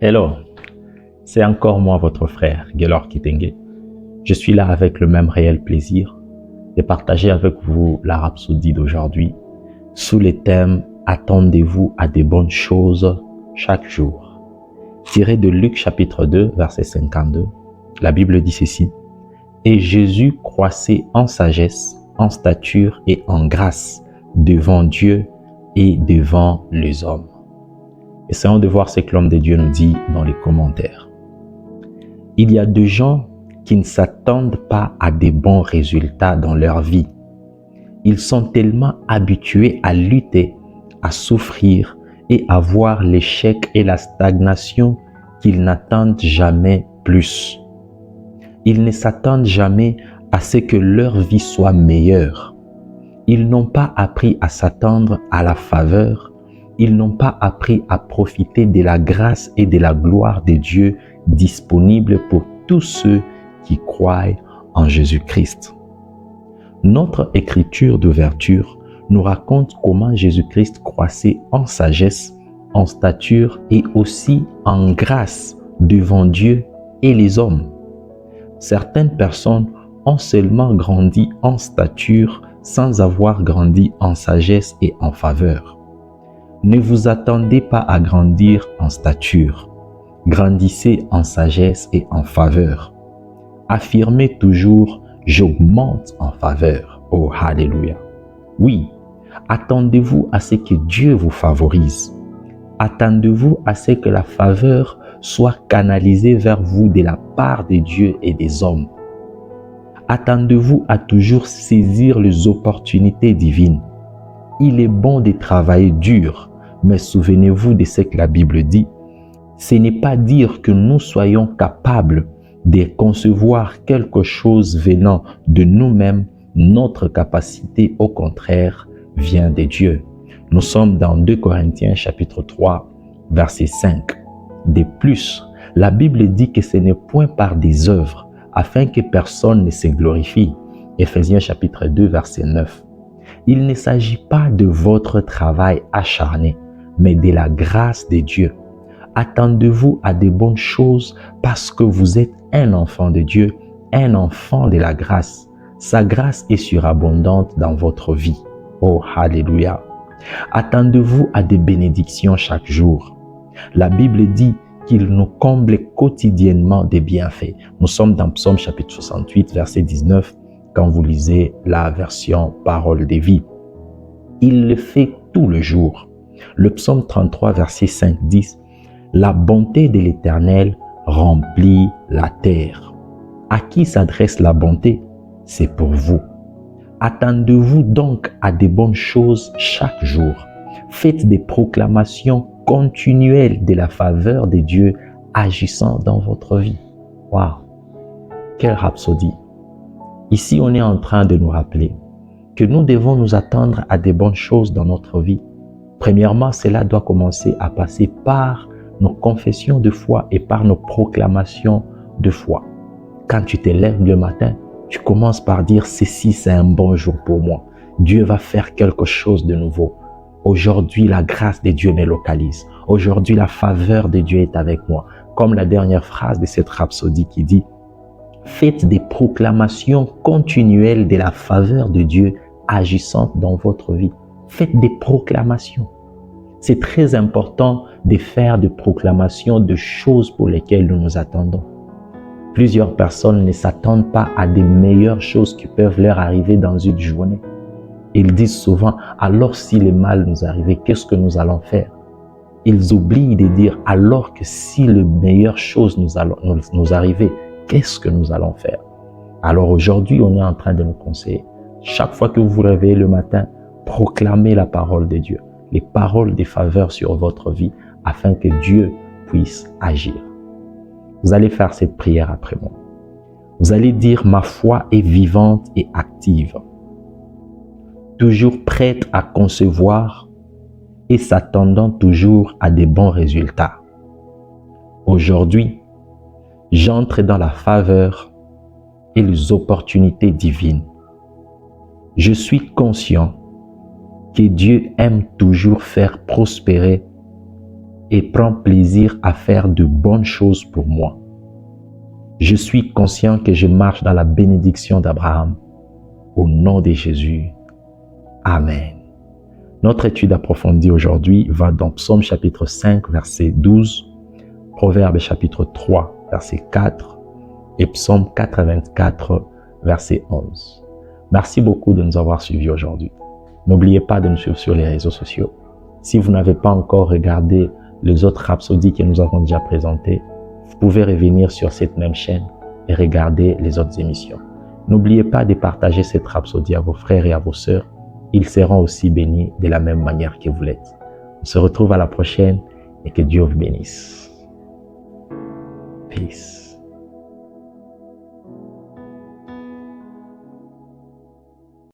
Hello, c'est encore moi, votre frère, Gaylor Kitenge. Je suis là avec le même réel plaisir de partager avec vous la rhapsodie d'aujourd'hui sous les thèmes « Attendez-vous à des bonnes choses chaque jour ». Tiré de Luc chapitre 2, verset 52, la Bible dit ceci: « Et Jésus croissait en sagesse, en stature et en grâce devant Dieu et devant les hommes. » Essayons de voir ce que l'homme de Dieu nous dit dans les commentaires. Il y a des gens qui ne s'attendent pas à des bons résultats dans leur vie. Ils sont tellement habitués à lutter, à souffrir et à voir l'échec et la stagnation qu'ils n'attendent jamais plus. Ils ne s'attendent jamais à ce que leur vie soit meilleure. Ils n'ont pas appris à s'attendre à la faveur. Ils n'ont pas appris à profiter de la grâce et de la gloire de Dieu disponible pour tous ceux qui croient en Jésus-Christ. Notre écriture d'ouverture nous raconte comment Jésus-Christ croissait en sagesse, en stature et aussi en grâce devant Dieu et les hommes. Certaines personnes ont seulement grandi en stature sans avoir grandi en sagesse et en faveur. Ne vous attendez pas à grandir en stature. Grandissez en sagesse et en faveur. Affirmez toujours « j'augmente en faveur ». Oh, alléluia. Oui, attendez-vous à ce que Dieu vous favorise. Attendez-vous à ce que la faveur soit canalisée vers vous de la part de Dieu et des hommes. Attendez-vous à toujours saisir les opportunités divines. Il est bon de travailler dur, mais souvenez-vous de ce que la Bible dit. Ce n'est pas dire que nous soyons capables de concevoir quelque chose venant de nous-mêmes. Notre capacité, au contraire, vient de Dieu. Nous sommes dans 2 Corinthiens chapitre 3, verset 5. De plus, la Bible dit que ce n'est point par des œuvres, afin que personne ne se glorifie. Éphésiens chapitre 2, verset 9. Il ne s'agit pas de votre travail acharné, mais de la grâce de Dieu. Attendez-vous à de bonnes choses parce que vous êtes un enfant de Dieu, un enfant de la grâce. Sa grâce est surabondante dans votre vie. Oh, alléluia. Attendez-vous à des bénédictions chaque jour. La Bible dit qu'il nous comble quotidiennement des bienfaits. Nous sommes dans Psaume chapitre 68, verset 19, quand vous lisez la version Parole de vie. Il le fait tout le jour. Le psaume 33, verset 5, dit « La bonté de l'Éternel remplit la terre. » À qui s'adresse la bonté? C'est pour vous. Attendez-vous donc à de bonnes choses chaque jour. Faites des proclamations continuelles de la faveur de Dieu agissant dans votre vie. Waouh! Quelle rhapsodie! Ici, on est en train de nous rappeler que nous devons nous attendre à des bonnes choses dans notre vie. Premièrement, cela doit commencer à passer par nos confessions de foi et par nos proclamations de foi. Quand tu te lèves le matin, tu commences par dire « Ceci, c'est un bon jour pour moi. Dieu va faire quelque chose de nouveau. Aujourd'hui, la grâce de Dieu me localise. Aujourd'hui, la faveur de Dieu est avec moi. » Comme la dernière phrase de cette rhapsodie qui dit « Faites des proclamations continuelles de la faveur de Dieu agissant dans votre vie. » Faites des proclamations. C'est très important de faire des proclamations de choses pour lesquelles nous nous attendons. Plusieurs personnes ne s'attendent pas à des meilleures choses qui peuvent leur arriver dans une journée. Ils disent souvent, alors si le mal nous arrivait, qu'est-ce que nous allons faire? Ils oublient de dire, alors que si les meilleures choses nous arrivaient, qu'est-ce que nous allons faire? Alors aujourd'hui, on est en train de nous conseiller. Chaque fois que vous vous réveillez le matin, proclamez la parole de Dieu, les paroles de faveur sur votre vie, afin que Dieu puisse agir. Vous allez faire cette prière après moi. Vous allez dire « Ma foi est vivante et active, toujours prête à concevoir et s'attendant toujours à des bons résultats. Aujourd'hui, j'entre dans la faveur et les opportunités divines. Je suis conscient que Dieu aime toujours faire prospérer et prend plaisir à faire de bonnes choses pour moi. Je suis conscient que je marche dans la bénédiction d'Abraham. Au nom de Jésus. Amen. Notre étude approfondie aujourd'hui va dans Psaume chapitre 5, verset 12, Proverbe chapitre 3, verset 4 et Psaume 84, verset 11. Merci beaucoup de nous avoir suivis aujourd'hui. N'oubliez pas de nous suivre sur les réseaux sociaux. Si vous n'avez pas encore regardé les autres rhapsodies que nous avons déjà présentées, vous pouvez revenir sur cette même chaîne et regarder les autres émissions. N'oubliez pas de partager cette rhapsodie à vos frères et à vos sœurs. Ils seront aussi bénis de la même manière que vous l'êtes. On se retrouve à la prochaine et que Dieu vous bénisse. Peace.